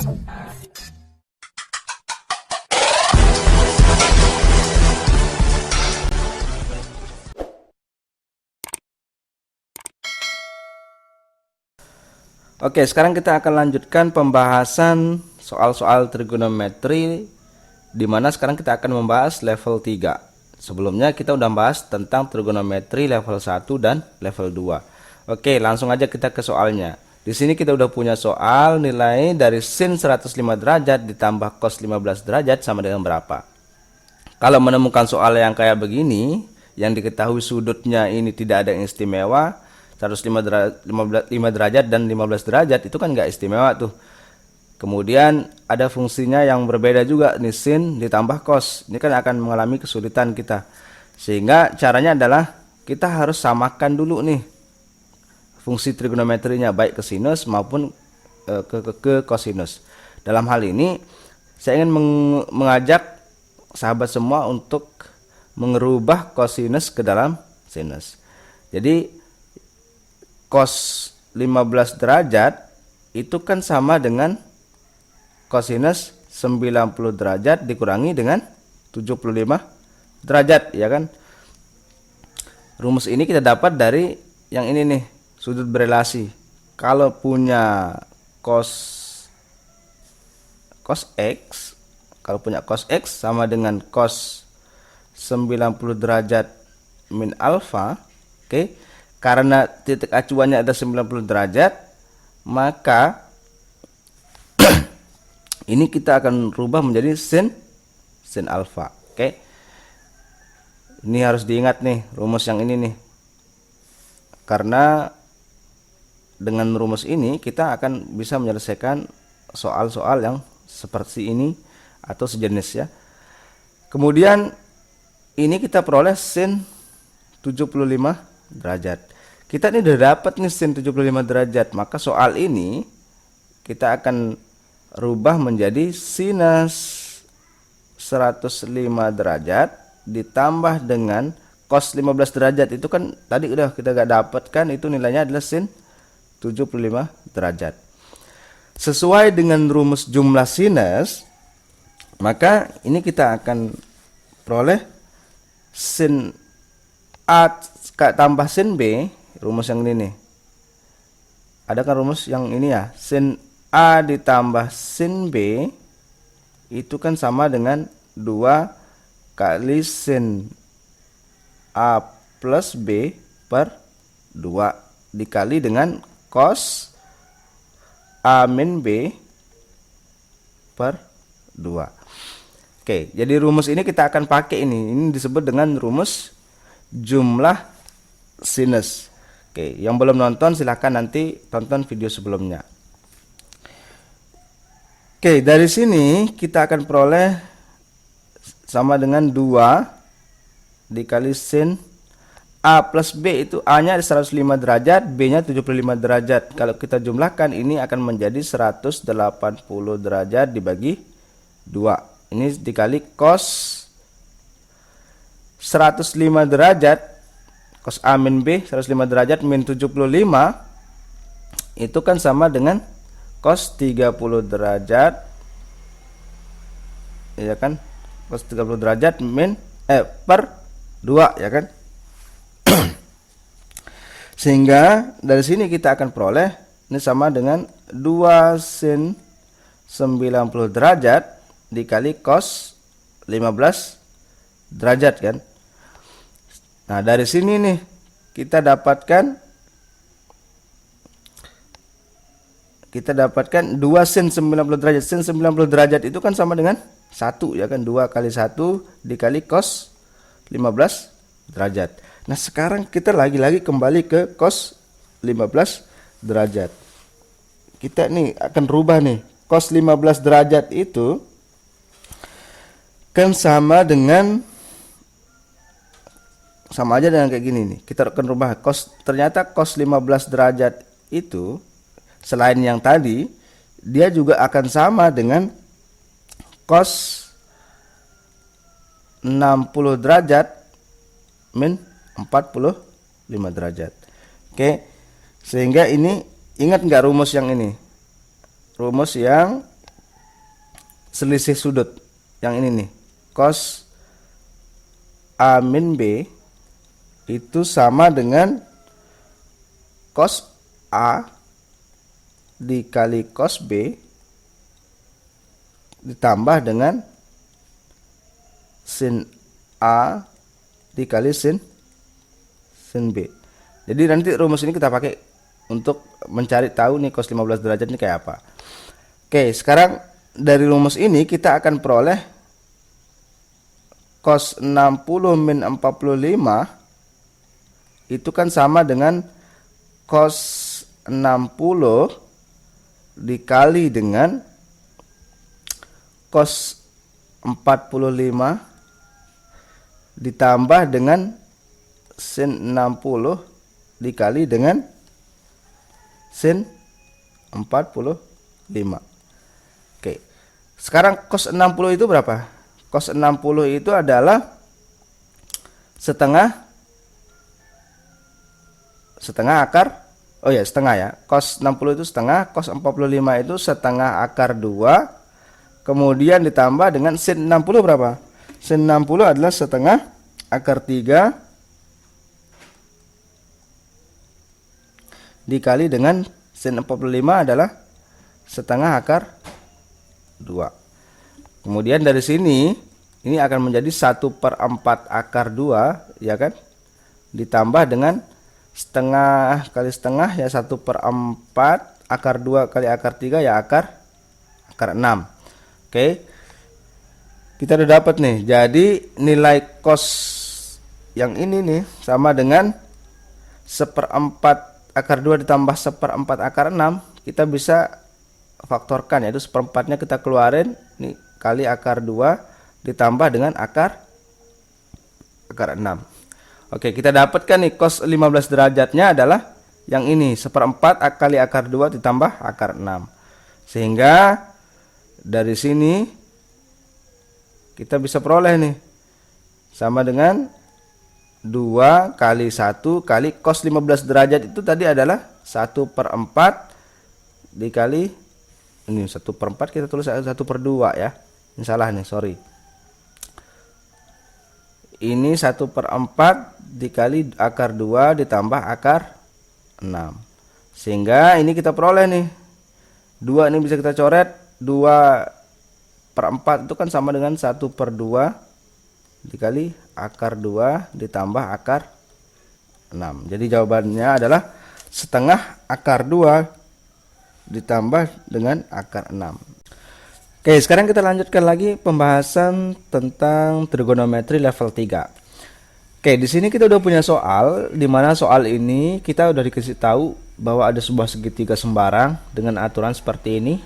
Oke, sekarang kita akan lanjutkan pembahasan soal-soal trigonometri, dimana sekarang kita akan membahas level 3. Sebelumnya kita udah bahas tentang trigonometri level 1 dan level 2. Oke, langsung aja kita ke soalnya. Di sini kita udah punya soal nilai dari sin 105 derajat ditambah cos 15 derajat sama dengan berapa. Kalau menemukan soal yang kayak begini, yang diketahui sudutnya ini tidak ada yang istimewa, 105 derajat dan 15 derajat itu kan nggak istimewa tuh. Kemudian ada fungsinya yang berbeda juga nih, sin ditambah cos. Ini kan akan mengalami kesulitan kita. Sehingga caranya adalah kita harus samakan dulu nih fungsi trigonometrinya, baik ke sinus maupun ke kosinus. Dalam hal ini saya ingin mengajak sahabat semua untuk mengubah kosinus ke dalam sinus. Jadi cos 15 derajat itu kan sama dengan kosinus 90 derajat dikurangi dengan 75 derajat, ya kan? Rumus ini kita dapat dari yang ini nih, sudut berelasi. Kalau punya cos x, kalau punya cos x sama dengan cos 90 derajat min alfa, oke. Karena titik acuannya ada 90 derajat, maka ini kita akan rubah menjadi sin alfa. Oke. Ini harus diingat nih, rumus yang ini nih. Karena dengan rumus ini kita akan bisa menyelesaikan soal-soal yang seperti ini atau sejenis, ya. Kemudian ini kita peroleh sin 75 derajat. Kita ini udah dapat nih sin 75 derajat, maka soal ini kita akan rubah menjadi sinus 105 derajat ditambah dengan cos 15 derajat. Itu kan tadi udah kita gak dapatkan, itu nilainya adalah sin 75 derajat. Sesuai dengan rumus jumlah sinus, maka ini kita akan peroleh sin A tambah sin B. Rumus yang ini nih, ada kan rumus yang ini ya, sin A ditambah sin B itu kan sama dengan 2 kali sin A plus B per 2 dikali dengan cos A min B per 2. Oke, jadi rumus ini kita akan pakai ini disebut dengan rumus jumlah sinus. Oke, yang belum nonton silahkan nanti tonton video sebelumnya. Oke, dari sini kita akan peroleh sama dengan 2 dikali sin A plus B, itu A nya 105 derajat, B nya 75 derajat. Kalau kita jumlahkan ini akan menjadi 180 derajat dibagi 2. Ini dikali cos 105 derajat, cos A min B 105 derajat min 75 itu kan sama dengan cos 30 derajat, ya kan, cos 30 derajat min per 2, ya kan. Sehingga dari sini kita akan peroleh ini sama dengan 2 sin 90 derajat dikali cos 15 derajat kan. Nah, dari sini nih kita dapatkan 2 sin 90 derajat. Sin 90 derajat itu kan sama dengan 1, ya kan, 2 kali 1 dikali cos 15 derajat. Nah, sekarang kita lagi-lagi kembali ke cos 15 derajat. Kita nih akan rubah nih, cos 15 derajat itu kan sama aja dengan kayak gini nih. Kita akan rubah ternyata cos 15 derajat itu selain yang tadi, dia juga akan sama dengan cos 60 derajat min 45 derajat. Oke. Sehingga ini ingat nggak rumus yang ini? Rumus yang selisih sudut yang ini nih, cos A min B itu sama dengan cos A dikali cos B ditambah dengan sin A dikali sin B. Jadi nanti rumus ini kita pakai untuk mencari tahu nih cos 15 derajat ini kayak apa. Oke, sekarang dari rumus ini kita akan peroleh cos 60 min 45 itu kan sama dengan cos 60 dikali dengan cos 45 ditambah dengan sin 60 dikali dengan sin 45. Oke. Sekarang cos 60 itu berapa? Cos 60 itu adalah setengah akar, oh ya setengah ya, cos 60 itu setengah, cos 45 itu setengah akar 2, kemudian ditambah dengan sin 60 berapa? Sin 60 adalah setengah akar 3 dikali dengan sin 45 adalah setengah akar 2. Kemudian dari sini ini akan menjadi 1/4 akar 2 ya kan, ditambah dengan setengah kali setengah ya 1/4 akar 2 kali akar 3 ya akar 6. Oke, kita udah dapat nih. Jadi nilai cos yang ini nih sama dengan 1/4 akar 2 ditambah 1/4 akar 6. Kita bisa faktorkan, yaitu 1/4-nya kita keluarin nih kali akar 2 ditambah dengan akar 6. Oke, kita dapatkan nih cos 15 derajatnya adalah yang ini 1/4 kali akar 2 ditambah akar 6. Sehingga dari sini kita bisa peroleh nih sama dengan 2 kali 1 kali cos 15 derajat itu tadi adalah 1/4 dikali ini 1/4, kita tulis 1/2 ya. Ini salah nih, sorry. Ini 1/4 dikali akar 2 ditambah akar 6. Sehingga ini kita peroleh nih 2 ini bisa kita coret, 2/4 itu kan sama dengan 1/2 dikali akar 2 ditambah akar 6. Jadi jawabannya adalah setengah akar 2 ditambah dengan akar 6. Oke, sekarang kita lanjutkan lagi pembahasan tentang trigonometri level 3. Oke, di sini kita udah punya soal, di mana soal ini kita udah dikasih tahu bahwa ada sebuah segitiga sembarang dengan aturan seperti ini.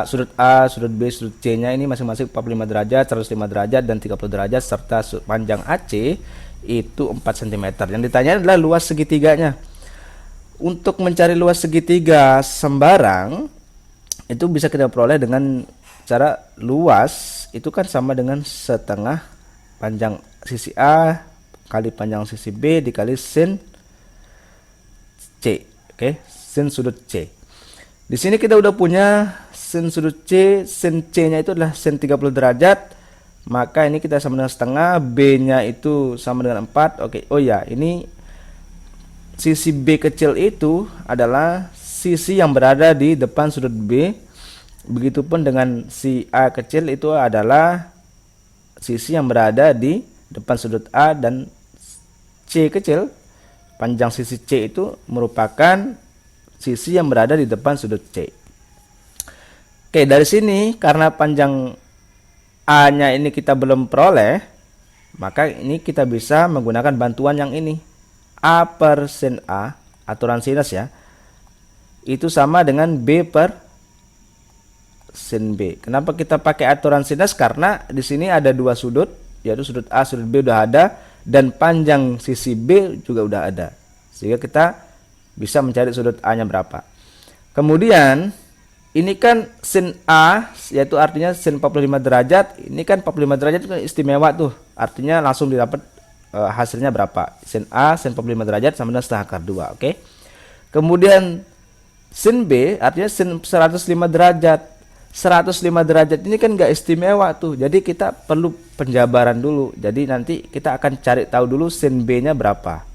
Sudut A, sudut B, sudut C-nya ini masing-masing 45 derajat, 105 derajat, dan 30 derajat, serta panjang AC itu 4 cm. Yang ditanya adalah luas segitiganya. Untuk mencari luas segitiga sembarang itu bisa kita peroleh dengan cara luas itu kan sama dengan setengah panjang sisi A kali panjang sisi B dikali sin C. Oke, sin sudut C. Di sini kita udah punya sin sudut C, sin C-nya itu adalah sin 30 derajat. Maka ini kita sama dengan setengah, B-nya itu sama dengan 4. Oke, oh ya, ini sisi B kecil itu adalah sisi yang berada di depan sudut B. Begitupun dengan si A kecil itu adalah sisi yang berada di depan sudut A, dan C kecil, panjang sisi C itu merupakan sisi yang berada di depan sudut C. Oke, dari sini karena panjang A-nya ini kita belum peroleh, maka ini kita bisa menggunakan bantuan yang ini. A per sin A, aturan sinus ya, itu sama dengan B per sin B. Kenapa kita pakai aturan sinus? Karena di sini ada dua sudut, yaitu sudut A, sudut B udah ada, dan panjang sisi B juga udah ada. Sehingga kita bisa mencari sudut A-nya berapa. Kemudian ini kan sin A, yaitu artinya sin 45 derajat. Ini kan 45 derajat itu istimewa tuh. Artinya langsung didapat hasilnya berapa. Sin A sin 45 derajat sama dengan setengah akar 2. Oke. Kemudian sin B artinya sin 105 derajat. 105 derajat ini kan nggak istimewa tuh. Jadi kita perlu penjabaran dulu. Jadi nanti kita akan cari tahu dulu sin B-nya berapa.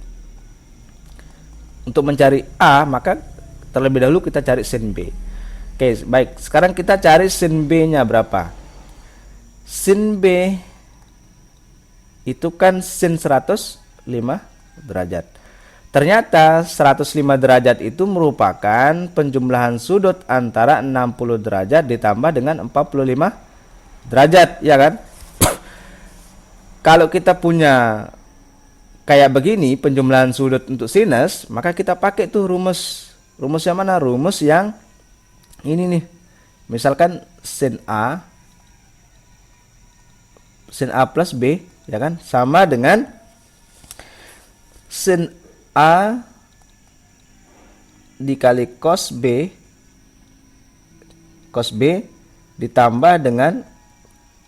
Untuk mencari A, maka terlebih dahulu kita cari sin B. Oke, baik. Sekarang kita cari sin B-nya berapa. Sin B itu kan sin 105 derajat. Ternyata 105 derajat itu merupakan penjumlahan sudut antara 60 derajat ditambah dengan 45 derajat, ya kan? Kalau kita punya kayak begini penjumlahan sudut untuk sinus, maka kita pakai tuh rumus. Rumus yang mana? Rumus yang ini nih. Misalkan sin A plus B, ya kan, sama dengan sin A dikali cos B ditambah dengan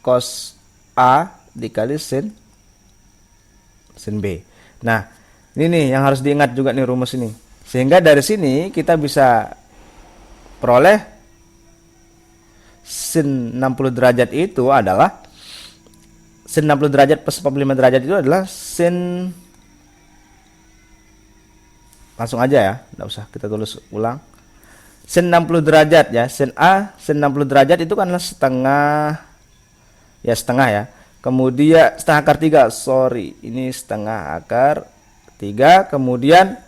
cos A dikali sin B. Nah, ini nih yang harus diingat juga nih rumus ini. Sehingga dari sini kita bisa peroleh sin 60 derajat itu adalah sin 60 derajat plus 45 derajat itu adalah sin, langsung aja ya, enggak usah kita tulis ulang. Sin 60 derajat ya, sin A sin 60 derajat itu kan setengah ya. Kemudian setengah akar 3, sorry, ini setengah akar 3. Kemudian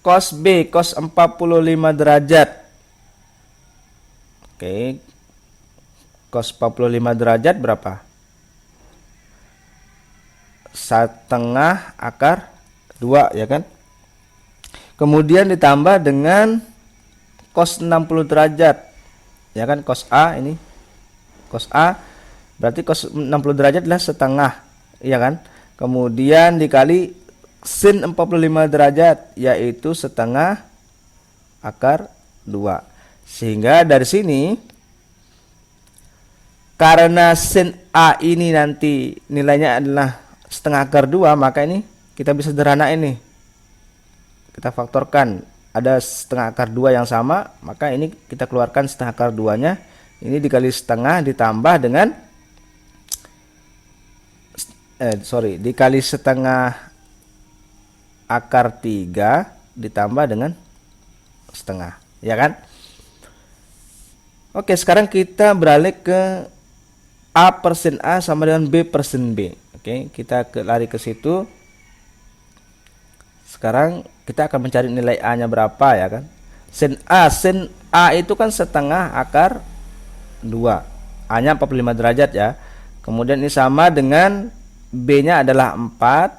cos B, cos 45 derajat. Oke, cos 45 derajat berapa? Setengah akar 2, ya kan? Kemudian ditambah dengan cos 60 derajat, ya kan? Cos A ini, cos A berarti cos 60 derajat adalah setengah, ya kan? Kemudian dikali sin 45 derajat, yaitu setengah akar 2. Sehingga dari sini, karena sin A ini nanti nilainya adalah setengah akar 2, maka ini kita bisa sederhanain nih. Kita faktorkan, ada setengah akar 2 yang sama, maka ini kita keluarkan setengah akar 2-nya. Ini dikali setengah ditambah dengan dikali setengah akar 3 ditambah dengan setengah, ya kan? Oke, sekarang kita beralih ke A per sin A sama dengan B per sin B. Oke, kita lari ke situ. Sekarang kita akan mencari nilai A-nya berapa, ya kan? Sin A itu kan setengah akar 2. A-nya 45 derajat ya. Kemudian ini sama dengan B-nya adalah 4.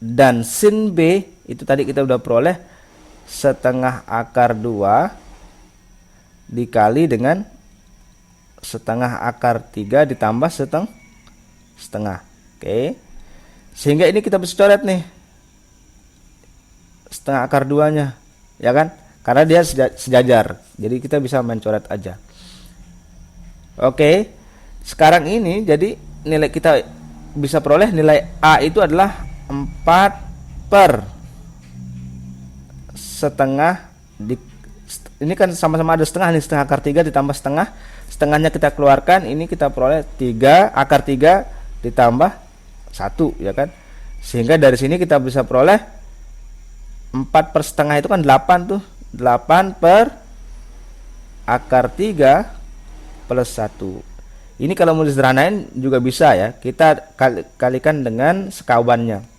Dan sin B itu tadi kita udah peroleh setengah akar 2 dikali dengan setengah akar 3 ditambah setengah. Oke. Sehingga ini kita bisa coret nih setengah akar 2-nya, ya kan? Karena dia sejajar. Jadi kita bisa mencoret aja. Oke. Sekarang ini jadi nilai kita bisa peroleh nilai A itu adalah 4 per setengah ini kan sama-sama ada setengah nih, setengah akar 3 ditambah setengah. Setengahnya kita keluarkan, ini kita peroleh 3 akar 3 ditambah 1, ya kan? Sehingga dari sini kita bisa peroleh 4 per setengah itu kan 8 tuh. 8 per akar 3 plus 1. Ini kalau mau disederhanain juga bisa ya. Kita kalikan dengan sekawannya.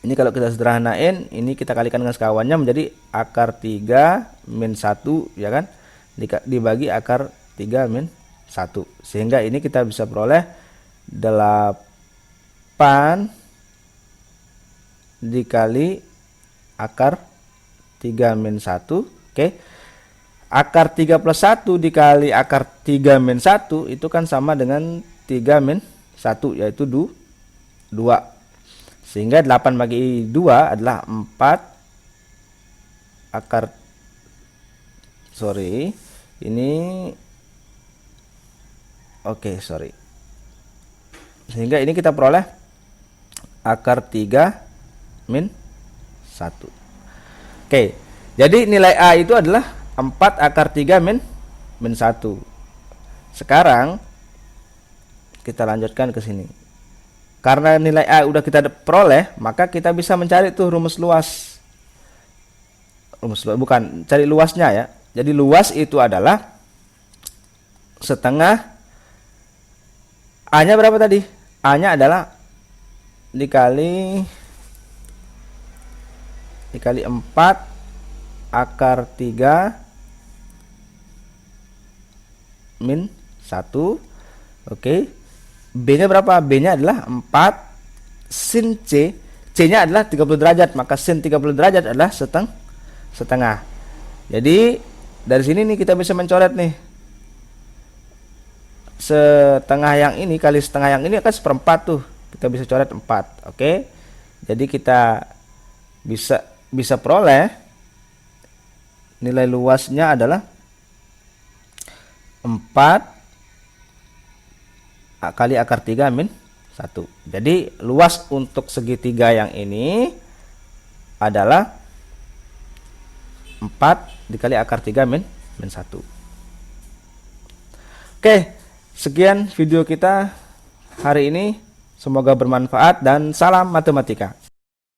Ini kalau kita sederhanain, ini kita kalikan dengan sekawannya menjadi akar 3 min 1, ya kan? Dibagi akar 3 min 1. Sehingga ini kita bisa peroleh 8 dikali akar 3 min 1. Oke. Akar 3 plus 1 dikali akar 3 min 1 itu kan sama dengan 3 min 1, yaitu 2. Sehingga 8 bagi 2 adalah 4 akar, sorry, ini oke, sorry. Sehingga ini kita peroleh akar 3 min 1. Oke, jadi nilai A itu adalah 4 akar 3 min 1. Sekarang kita lanjutkan ke sini. Karena nilai A udah kita peroleh, maka kita bisa mencari tuh rumus luas. Bukan, cari luasnya ya. Jadi luas itu adalah setengah A-nya berapa tadi? A-nya adalah dikali 4 akar 3 min 1. Oke. B-nya berapa? B-nya adalah 4 sin C. C-nya adalah 30 derajat, maka sin 30 derajat adalah setengah. Jadi dari sini nih kita bisa mencoret nih. Setengah yang ini kali setengah yang ini akan seperempat tuh. Kita bisa coret 4. Oke. Jadi kita bisa peroleh nilai luasnya adalah 4 kali akar 3 min 1. Jadi luas untuk segitiga yang ini adalah 4 dikali akar 3 min 1. Oke, sekian video kita hari ini. Semoga bermanfaat dan salam matematika.